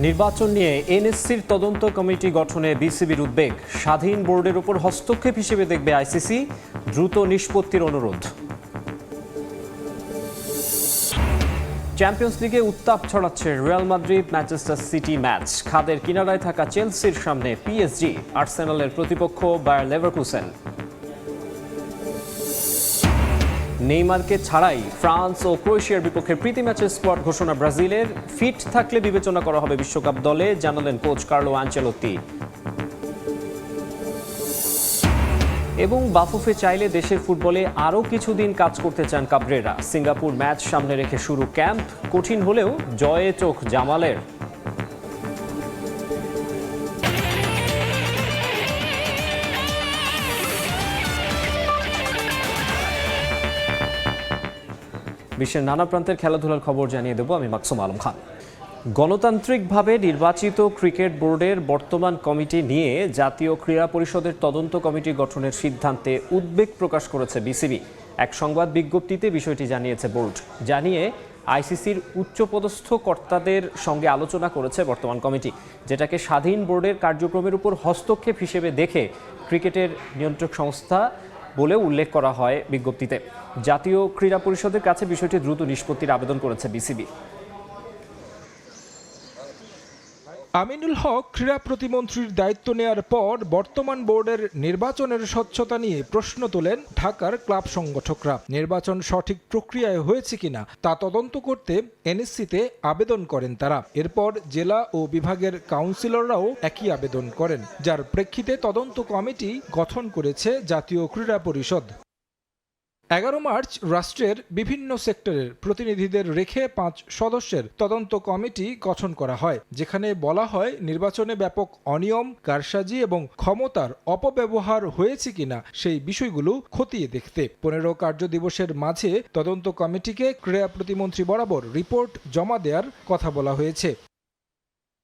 নির্বাচন নিয়ে এনএসসির তদন্ত কমিটি গঠনে বিসিবির উদ্বেগ। স্বাধীন বোর্ডের উপর হস্তক্ষেপ হিসেবে দেখবে আইসিসি, দ্রুত নিষ্পত্তির অনুরোধ। চ্যাম্পিয়ন্স লিগে উত্তাপ ছড়াচ্ছে Real Madrid Manchester city match. খাদের কিনারায় থাকা চেলসির সামনে পিএসজি, আর্সেনালের প্রতিপক্ষ বায়ার লেভারকুসেন। নেইমারকে ছাড়াই ফ্রান্স ও ক্রোয়েশিয়ার বিপক্ষে প্রীতি ম্যাচের স্কোয়াড ঘোষণা ব্রাজিলের। ফিট থাকলে বিবেচনা করা হবে বিশ্বকাপ দলে, জানালেন কোচ কার্লো আনচেলোত্তি। এবং বাফুফে চাইলে দেশের ফুটবলে আরও কিছুদিন কাজ করতে চান কাবরেরা। সিঙ্গাপুর ম্যাচ সামনে রেখে শুরু ক্যাম্প, কঠিন হলেও জয়ে চোখ জামালের। বিশ্বের নানা প্রান্তের খেলাধুলার খবর জানিয়ে দেব আমি মাকসুম আলম খান। গণতান্ত্রিকভাবে নির্বাচিত ক্রিকেট বোর্ডের বর্তমান কমিটি নিয়ে জাতীয় ক্রীড়া পরিষদের তদন্ত কমিটি গঠনের সিদ্ধান্তে উদ্বেগ প্রকাশ করেছে বিসিবি। এক সংবাদ বিজ্ঞপ্তিতে বিষয়টি জানিয়েছে বোর্ড। জানিয়ে আইসিসির উচ্চপদস্থ কর্তাদের সঙ্গে আলোচনা করেছে বর্তমান কমিটি, যেটাকে স্বাধীন বোর্ডের কার্যক্রমের উপর হস্তক্ষেপ হিসেবে দেখে ক্রিকেটের নিয়ন্ত্রক সংস্থা বলেও উল্লেখ করা হয় বিজ্ঞপ্তিতে। জাতীয় ক্রীড়া পরিষদের কাছে বিষয়টি দ্রুত নিষ্পত্তির আবেদন করেছে বিসিবি। আমিনুল হক ক্রীড়া প্রতিমন্ত্রীর দায়িত্ব নেয়ার পর বর্তমান বোর্ডের নির্বাচনের স্বচ্ছতা নিয়ে প্রশ্ন তোলেন ঢাকার ক্লাব সংগঠকরা। নির্বাচন সঠিক প্রক্রিয়ায় হয়েছে কিনা তা তদন্ত করতে এনএসসিতে আবেদন করেন তারা। এরপর জেলা ও বিভাগের কাউন্সিলররাও একই আবেদন করেন, যার প্রেক্ষিতে তদন্ত কমিটি গঠন করেছে জাতীয় ক্রীড়া পরিষদ। 11 মার্চ রাষ্ট্রের বিভিন্ন সেক্টরের প্রতিনিধিদের রেখে 5 সদস্যের তদন্ত কমিটি গঠন করা হয়, যেখানে বলা হয় নির্বাচনে ব্যাপক অনিয়ম, কারসাজি এবং ক্ষমতার অপব্যবহার হয়েছে কিনা সেই বিষয়গুলো খতিয়ে দেখতে। 15 কার্য দিবসের মাঝে তদন্ত কমিটিকে ক্রীড়া প্রতিমন্ত্রী বরাবর রিপোর্ট জমা দেওয়ার কথা বলা হয়েছে।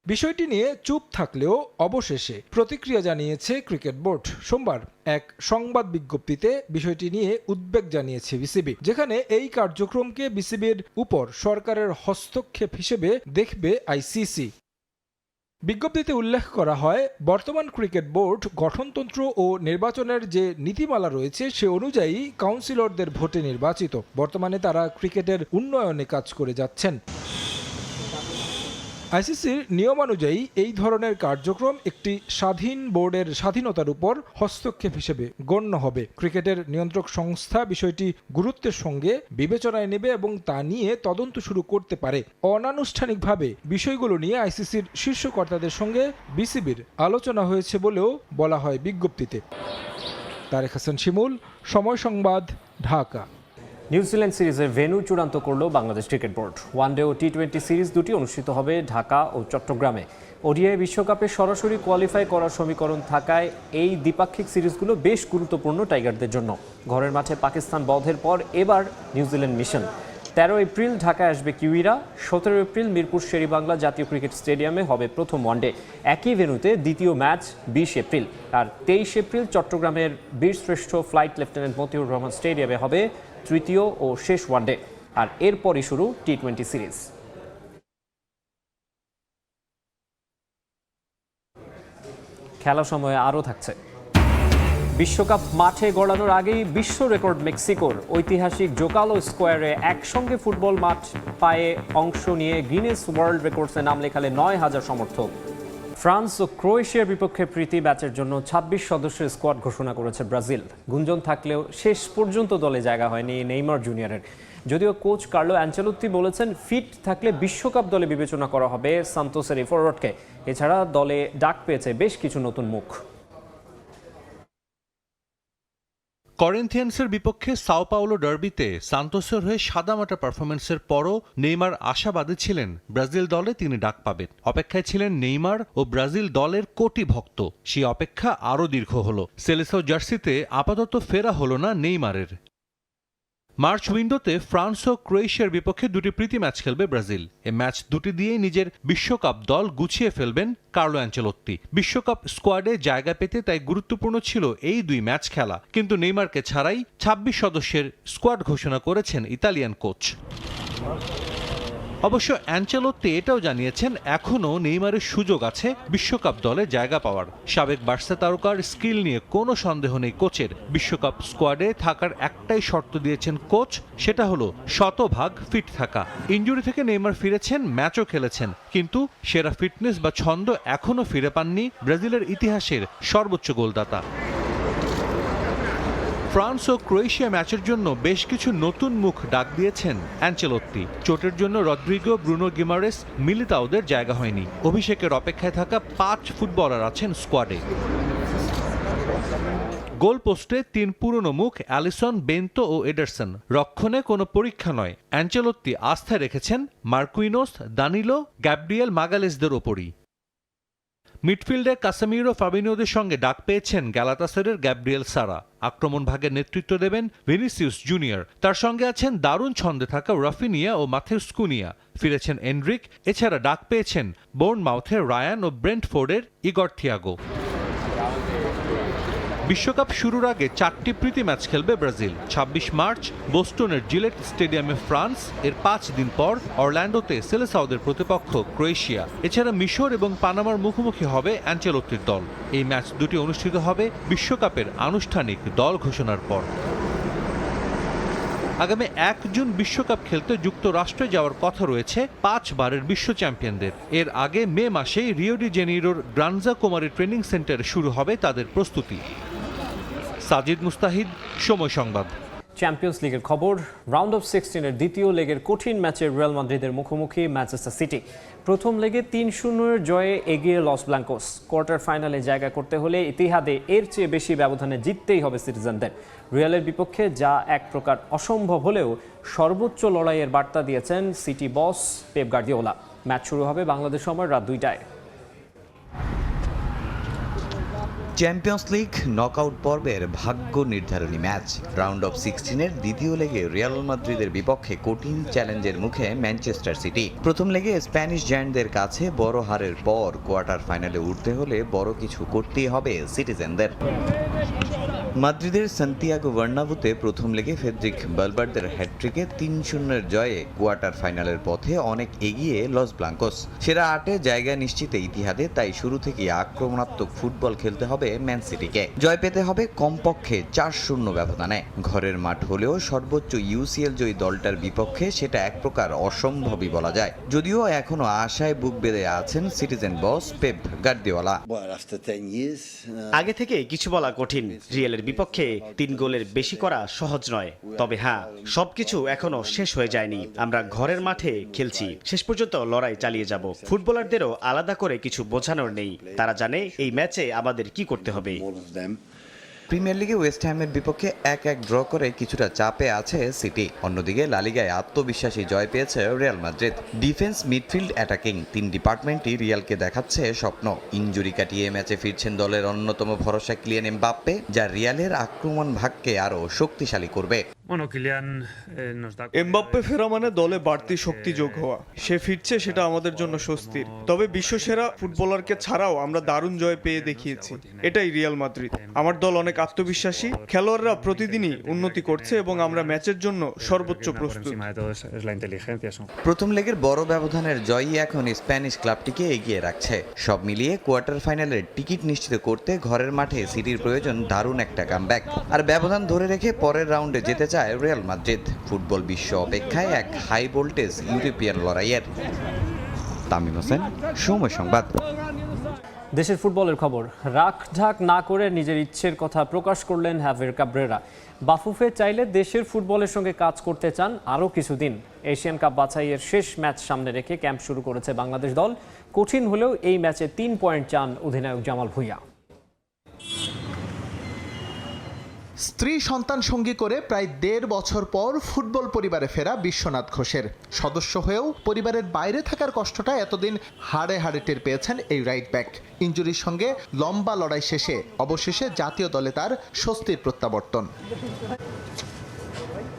বিষয়টি নিয়ে চুপ থাকলেও অবশেষে প্রতিক্রিয়া জানিয়েছে ক্রিকেট বোর্ড। সোমবার এক সংবাদ বিজ্ঞপ্তিতে বিষয়টি নিয়ে উদ্বেগ জানিয়েছে বিসিবি, যেখানে এই কার্যক্রমকে বিসিবির উপর সরকারের হস্তক্ষেপ হিসেবে দেখবে আইসিসি। বিজ্ঞপ্তিতে উল্লেখ করা হয়, বর্তমান ক্রিকেট বোর্ড গঠনতন্ত্র ও নির্বাচনের যে নীতিমালা রয়েছে সে অনুযায়ী কাউন্সিলরদের ভোটে নির্বাচিত। বর্তমানে তারা ক্রিকেটের উন্নয়নে কাজ করে যাচ্ছেন। আইসিসির নিয়মানুযায়ী এই ধরনের কার্যক্রম একটি স্বাধীন বোর্ডের স্বাধীনতার উপর হস্তক্ষেপ হিসেবে গণ্য হবে। ক্রিকেটের নিয়ন্ত্রক সংস্থা বিষয়টি গুরুত্বের সঙ্গে বিবেচনায় নেবে এবং তা নিয়ে তদন্ত শুরু করতে পারে। অনানুষ্ঠানিকভাবে বিষয়গুলো নিয়ে আইসিসির শীর্ষ কর্তাদের সঙ্গে বিসিবির আলোচনা হয়েছে বলেও বলা হয় বিজ্ঞপ্তিতে। তারেক হাসান শিমুল, সময় সংবাদ, ঢাকা। নিউজিল্যান্ড সিরিজের ভেন্যু চূড়ান্ত করল বাংলাদেশ ক্রিকেট বোর্ড। ওয়ানডে ও টি-20 সিরিজ দুটি অনুষ্ঠিত হবে ঢাকা ও চট্টগ্রামে। ওডিআই বিশ্বকাপে সরাসরি কোয়ালিফাই করার সমীকরণ থাকায় এই দ্বিপাক্ষিক সিরিজগুলো বেশ গুরুত্বপূর্ণ টাইগারদের জন্য। ঘরের মাঠে পাকিস্তান বধের পর এবার নিউজিল্যান্ড মিশন। 13 এপ্রিল ঢাকায় আসবে কিউইরা। 17 এপ্রিল মিরপুর শেরেবাংলা জাতীয় ক্রিকেট স্টেডিয়ামে হবে প্রথম ওয়ানডে। একই ভেন্যুতে দ্বিতীয় ম্যাচ 20 এপ্রিল। আর 23 এপ্রিল চট্টগ্রামের বীরশ্রেষ্ঠ ফ্লাইট লেফটেন্যান্ট মতিউর রহমান স্টেডিয়ামে হবে তৃতীয় ও শেষ ওয়ানডে। আর এরপরই শুরু টি-20 সিরিজ। খেলা সময়ে আরও থাকছে। বিশ্বকাপ মাঠে গড়ানোর আগেই বিশ্ব রেকর্ড মেক্সিকোর। ঐতিহাসিক জোকালো স্কোয়ারে একসঙ্গে ফুটবল মাঠ পায়ে অংশ নিয়ে গিনেস ওয়ার্ল্ড রেকর্ডসে নাম লেখালে 9,000 সমর্থক। ফ্রান্স ও ক্রোয়েশিয়ার বিপক্ষে প্রীতি ম্যাচের জন্য 26 সদস্যের স্কোয়াড ঘোষণা করেছে ব্রাজিল। গুঞ্জন থাকলেও শেষ পর্যন্ত দলে জায়গা হয়নি নেইমার জুনিয়রের। যদিও কোচ কার্লো আনচেলোত্তি বলেছেন ফিট থাকলে বিশ্বকাপ দলে বিবেচনা করা হবে সান্তোসের এই ফরওয়ার্ডকে। এছাড়া দলে ডাক পেয়েছে বেশ কিছু নতুন মুখ। করিন্থিয়ান্সের বিপক্ষে সাও পাওলো ডার্বিতে সান্তোসের হয়ে সাদামাটা পারফরমেন্সের পরও নেইমার আশাবাদী ছিলেন ব্রাজিল দলে তিনি ডাক পাবেন। অপেক্ষায় ছিলেন নেইমার ও ব্রাজিল দলের কোটি ভক্ত। সেই অপেক্ষা আরও দীর্ঘ হলো। সেলেসাও জার্সিতে আপাতত ফেরা হলো না নেইমারের। মার্চ উইন্ডোতে ফ্রান্স ও ক্রোয়েশিয়ার বিপক্ষে দুটি প্রীতি ম্যাচ খেলবে ব্রাজিল। এ ম্যাচ দুটি দিয়েই নিজের বিশ্বকাপ দল গুছিয়ে ফেলবেন কার্লো আনচেলোত্তি। বিশ্বকাপ স্কোয়াডে জায়গা পেতে তাই গুরুত্বপূর্ণ ছিল এই দুই ম্যাচ খেলা। কিন্তু নেইমারকে ছাড়াই 26 সদস্যের স্কোয়াড ঘোষণা করেছেন ইতালিয়ান কোচ। অবশ্য অ্যানচেলোত্তি এটাও জানিয়েছেন এখনও নেইমারের সুযোগ আছে বিশ্বকাপ দলে জায়গা পাওয়ার। সাবেক বার্সা তারকার স্কিল নিয়ে কোনো সন্দেহ নেই কোচের। বিশ্বকাপ স্কোয়াডে থাকার একটাই শর্ত দিয়েছেন কোচ, সেটা হলো শতভাগ ফিট থাকা। ইনজুরি থেকে নেইমার ফিরেছেন, ম্যাচও খেলেছেন, কিন্তু সেরা ফিটনেস বা ছন্দ এখনও ফিরে পাননি ব্রাজিলের ইতিহাসের সর্বোচ্চ গোলদাতা। ফ্রান্স ও ক্রোয়েশিয়া ম্যাচের জন্য বেশ কিছু নতুন মুখ ডাক দিয়েছেন অ্যানচেলোত্তি। চোটের জন্য রদ্রিগো, ব্রুনো গিমারেস, মিলিতাওদের জায়গা হয়নি। অভিষেকের অপেক্ষায় থাকা 5 ফুটবলার আছেন স্কোয়াডে। গোল পোস্টে 3 পুরনো মুখ অ্যালিসন, বেন্তো ও এডারসন। রক্ষণে কোনো পরীক্ষা নয়, অ্যানচেলোত্তি আস্থা রেখেছেন মার্কুইনোস, দানিলো, গ্যাব্রিয়েল মাগালেসদের ওপরই। মিডফিল্ডে কাসেমিরো, ফাবিনিওদের সঙ্গে ডাক পেয়েছেন গ্যালাতাসারের গ্যাব্রিয়েল সারা। আক্রমণ ভাগের নেতৃত্ব দেবেন ভিনিসিয়াস জুনিয়র। তার সঙ্গে আছেন দারুণ ছন্দে থাকা রাফিনিয়া ও মাথেউস কুনিয়া। ফিরেছেন এনরিক। এছাড়া ডাক পেয়েছেন বোর্নমাউথের রায়ান ও ব্রেন্টফোর্ডের ইগর থিয়াগো। বিশ্বকাপ শুরুর আগে 4টি প্রীতি ম্যাচ খেলবে ব্রাজিল। 26 মার্চ বোস্টনের জিলেট স্টেডিয়ামে ফ্রান্স, এর 5 দিন পর অরল্যান্ডোতে সেলেসাওদের প্রতিপক্ষ ক্রোয়েশিয়া। এছাড়া মিশর এবং পানামার মুখোমুখি হবে অ্যানচেলোত্তির দল। এই ম্যাচ দুটি অনুষ্ঠিত হবে বিশ্বকাপের আনুষ্ঠানিক দল ঘোষণার পর। আগামী 1 জুন বিশ্বকাপ খেলতে যুক্তরাষ্ট্রে যাওয়ার কথা রয়েছে 5 বারের বিশ্ব চ্যাম্পিয়নদের। এর আগে মে মাসেই রিও ডি জেনিরোর গ্রানজা কুমারী ট্রেনিং সেন্টারে শুরু হবে তাদের প্রস্তুতি। সাজিদ মুস্তাহিদ, সময় সংবাদ। চ্যাম্পিয়ন্স লিগের খবর। রাউন্ড অফ 16-এর দ্বিতীয় লেগের কঠিন ম্যাচে রিয়াল মাদ্রিদের মুখোমুখি ম্যানচেস্টার সিটি। প্রথম লেগে 3-0 জয়ে এগিয়ে লস ব্ল্যাঙ্কোস। কোয়ার্টার ফাইনালে জায়গা করতে হলে ইতিহাদে এর চেয়ে বেশি ব্যবধানে জিততেই হবে সিটিজেনদের। রিয়ালের বিপক্ষে যা এক প্রকার অসম্ভব হলেও সর্বোচ্চ লড়াইয়ের বার্তা দিয়েছেন সিটি বস পেপ গার্দিওলা। ম্যাচ শুরু হবে বাংলাদেশ সময় রাত 2টায়। চ্যাম্পিয়ন্স লিগ নকআউট পর্বের ভাগ্য নির্ধারণী ম্যাচ। রাউন্ড অফ 16-এর দ্বিতীয় লেগে রিয়াল মাদ্রিদের বিপক্ষে কঠিন চ্যালেঞ্জের মুখে ম্যানচেস্টার সিটি। প্রথম লেগে স্প্যানিশ জায়ান্টদের কাছে বড় হারের পর কোয়ার্টার ফাইনালে উঠতে হলে বড় কিছু করতেই হবে সিটিজেনদের। মাদ্রিদের সান্তিয়াগো বার্নাবুতে প্রথম লেগে ফেডরিক বালভার্দের হ্যাটট্রিকে 3-0 জয়ে কোয়ার্টার ফাইনালের পথে অনেক এগিয়ে লস ব্লাঙ্কোস। সেরা 8-এ জায়গা নিশ্চিতে ইতিহাদে, তাই শুরু থেকেই আক্রমণাত্মক ফুটবল খেলতে হবে ম্যান সিটিকে। জয় পেতে হবে কমপক্ষে 4-0 ব্যবধানে। ঘরের মাঠ হলেও সর্বোচ্চ ইউসিএল জয়ী দলটার বিপক্ষে সেটা এক প্রকার অসম্ভবই বলা যায়। যদিও এখনো আশায় বুক বেঁধে আছেন সিটিজেন বস পেপ গার্দিওলা। আগে থেকে কিছু বলা কঠিন। রিয়ালের বিপক্ষে 3 গোলের বেশি করা সহজ নয়। তবে হ্যাঁ, সবকিছু এখনো শেষ হয়ে যায়নি। আমরা ঘরের মাঠে খেলছি, শেষ পর্যন্ত লড়াই চালিয়ে যাব। ফুটবলারদেরও আলাদা করে কিছু বোঝানোর নেই। তারা জানে এই ম্যাচে আমাদের কি করতে হবে। প্রিমিয়ার লিগে ওয়েস্ট হ্যামের বিপক্ষে 1-1 ড্র করে কিছুটা চাপে আছে সিটি। অন্যদিকে লা লিগায় আত্মবিশ্বাসী জয় পেয়েছে Real Madrid. Defence, midfield, attacking 3 ডিপার্টমেন্টই রিয়ালকে দেখাচ্ছে স্বপ্ন। ইনজুরি কাটিয়ে ম্যাচে ফিরছেন দলের অন্যতম ভরসা কিলিয়ান এমবাপ্পে, যা রিয়ালের আক্রমণ ভাগকে আরও শক্তিশালী করবে। এমবাপ্পে ফেরা মানে দলে বাড়তি শক্তি যোগ হওয়া। সে ফিরছে, সেটা আমাদের জন্য স্বস্তির। তবে বিশ্বসেরা ফুটবলারকে ছাড়াও আমরা দারুণ জয় পেয়ে দেখিয়েছি। এটাই রিয়াল মাদ্রিদ। আমার দল অনেক আত্মবিশ্বাসী। খেলোয়াড়রা প্রতিদিনই উন্নতি করছে এবং আমরা ম্যাচের জন্য সর্বোচ্চ প্রস্তুত। প্রথম লেগের বড় ব্যবধানের জয়ই এখন স্প্যানিশ ক্লাবটিকে এগিয়ে রাখছে। সব মিলিয়ে কোয়ার্টার ফাইনালের টিকিট নিশ্চিত করতে ঘরের মাঠে সিটির প্রয়োজন দারুণ একটা কামব্যাক। আর ব্যবধান ধরে রেখে পরের রাউন্ডে যেতে চায় রিয়াল মাদ্রিদ। ফুটবল বিশ্ব অপেক্ষায় এক হাই ভোল্টেজ ইউরোপিয়ান লড়াইয়ের। তামিম হোসেন, সময় সংবাদ। দেশের ফুটবলের খবর। রাখ ঢাক না করে নিজের ইচ্ছের কথা প্রকাশ করলেন হ্যাভির কাব্রেরা। বাফুফে চাইলে দেশের ফুটবলের সঙ্গে কাজ করতে চান আরও কিছুদিন। এশিয়ান কাপ বাছাইয়ের শেষ ম্যাচ সামনে রেখে ক্যাম্প শুরু করেছে বাংলাদেশ দল। কঠিন হলেও এই ম্যাচে 3 পয়েন্ট চান অধিনায়ক জামাল ভুঁইয়া। স্ত্রী সন্তান সঙ্গী করে প্রায় 1.5 বছর পর ফুটবল পরিবারে ফেরা বিশ্বনাথ ঘোষের। সদস্য হয়েও পরিবারের বাইরে থাকার কষ্টটা এতদিন হাড়ে হাড়ে টের পেয়েছেন এই রাইট ব্যাক। ইনজুরির সঙ্গে লম্বা লড়াই শেষে অবশেষে জাতীয় দলে তার স্বস্তির প্রত্যাবর্তন।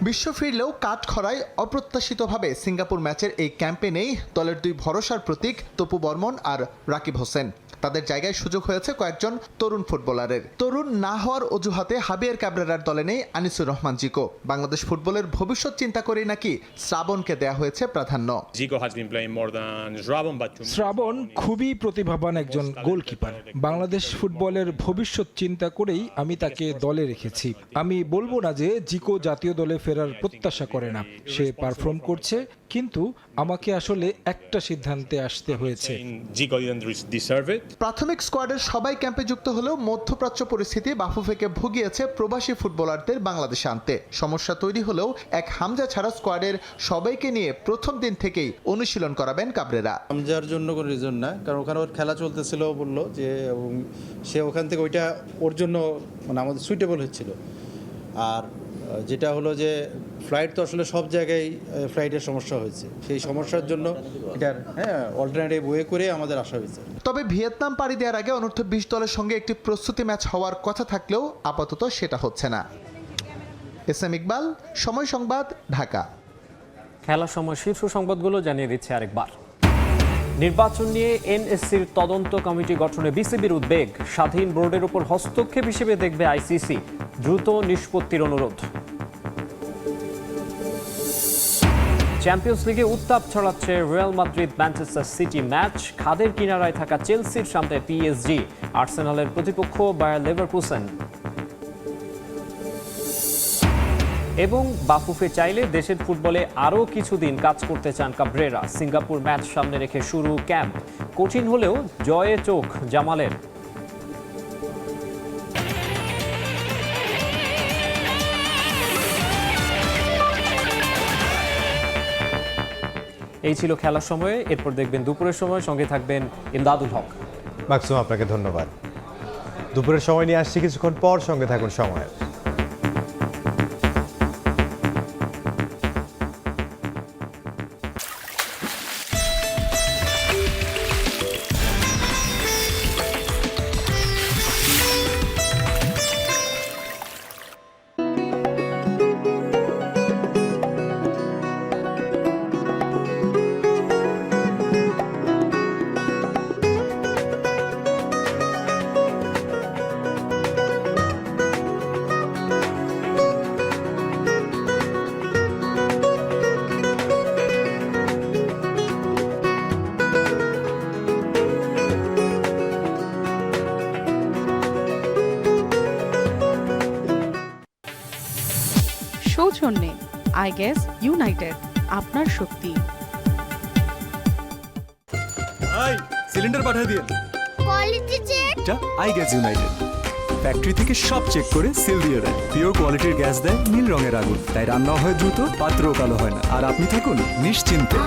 বিশ্ব ফিরলেও কাঠখড়ায় অপ্রত্যাশিতভাবে সিঙ্গাপুর ম্যাচের এই ক্যাম্পেইনেই দলের দুই ভরসার প্রতীক তপু বর্মন আর রাকিব হোসেন। তাদের জায়গায় সুযোগ হয়েছে কয়েকজন তরুণ ফুটবলারের। তরুণ না হওয়ার অজুহাতে হাবিয়ার ক্যাবরেরার দলে নেই আনিসুর রহমান জিকো। বাংলাদেশ ফুটবলের ভবিষ্যৎ চিন্তা করেই নাকি শ্রাবণকে দেয়া হয়েছে প্রাধান্য। শ্রাবণ খুবই প্রতিভাবান একজন গোলকিপার। বাংলাদেশ ফুটবলের ভবিষ্যৎ চিন্তা করেই আমি তাকে দলে রেখেছি। আমি বলবো না যে জিকো জাতীয় দলে ফেরার প্রত্যাশা করে না, সে পারফর্ম করছে, কিন্তু আমাকে আসলে একটা সিদ্ধান্তে আসতে হয়েছে। প্রাথমিক স্কোয়াডের সবাই ক্যাম্পে যুক্ত হলেও মধ্যপ্রাচ্য পরিস্থিতি বাফুফেকে ভুগিয়েছে প্রবাসী ফুটবলারদের বাংলাদেশে আনতে। সমস্যা তৈরি হলেও এক হামজা ছাড়া স্কোয়াডের সবাইকে নিয়ে প্রথম দিন থেকেই অনুশীলন করাবেন কাবরেরা। হামজার জন্য কোনো রিজন না, কারণ ওখানে ওর খেলা চলতেছিল, বললো যে সে ওখান থেকে ওইটা ওর জন্য মানে আমাদের সুইটেবল হচ্ছিল। আর যেটা হলো যে ফ্লাইট তো আসলে সব জায়গায় ফ্লাইটের সমস্যা হয়েছে, সেই সমস্যার জন্য এটার অল্টারনেটিভ ওয়ে করে আমাদের আসা হয়েছে। তবে ভিয়েতনাম পাড়ি দেওয়ার আগে অনূর্ধ্ব 20 দলের সঙ্গে একটি প্রস্তুতি ম্যাচ হওয়ার কথা থাকলেও আপাতত সেটা হচ্ছে না। এস.এম. ইকবাল, সময় সংবাদ, ঢাকা। খেলার সময় শীর্ষ সংবাদগুলো জানিয়ে দিচ্ছে আরেকবার। নির্বাচন নিয়ে এনএসসির তদন্ত কমিটি গঠনে বিসিবির উদ্বেগ। স্বাধীন বোর্ডের উপর হস্তক্ষেপ হিসেবে দেখবে আইসিসি। দ্রুত নিষ্পত্তির অনুরোধ। চ্যাম্পিয়ন্স লিগে উত্তাপ ছড়াচ্ছে Real Madrid Manchester city match. খাদের কিনারায় থাকা চেলসির সামনে পিএসজি। আর্সেনালের প্রতিপক্ষ বায়ার লেভারকুসেন। এবং বাফুফে চাইলে দেশের ফুটবলে আরও কিছুদিন কাজ করতে চান কাবরেরা। সিঙ্গাপুর ম্যাচ সামনে রেখে শুরু ক্যাম্প। কঠিন হলেও জয়ে চোখ জামালের। এই ছিল খেলার সময়ে। এরপর দেখবেন দুপুরের সময়, সঙ্গে থাকবেন ইমদাদুল হক। মাকসুম, আপনাকে ধন্যবাদ। দুপুরের সময় নিয়ে আসছি কিছুক্ষণ পর, সঙ্গে থাকুন সময়ের। সৌজন্যে আইগ্যাস ইউনাইটেড, আপনার শক্তি। সিলিন্ডার পাঠিয়ে দিন। Quality check. এটা আইগ্যাস ইউনাইটেড ফ্যাক্টরি থেকে সব চেক করে সিল দিয়ে দেয়। পিওর কোয়ালিটির গ্যাস দেয়, নীল রঙের আগুন, তাই রান্না হয় দ্রুত, পাত্রও কালো হয় না, আর আপনি থাকুন নিশ্চিন্তে।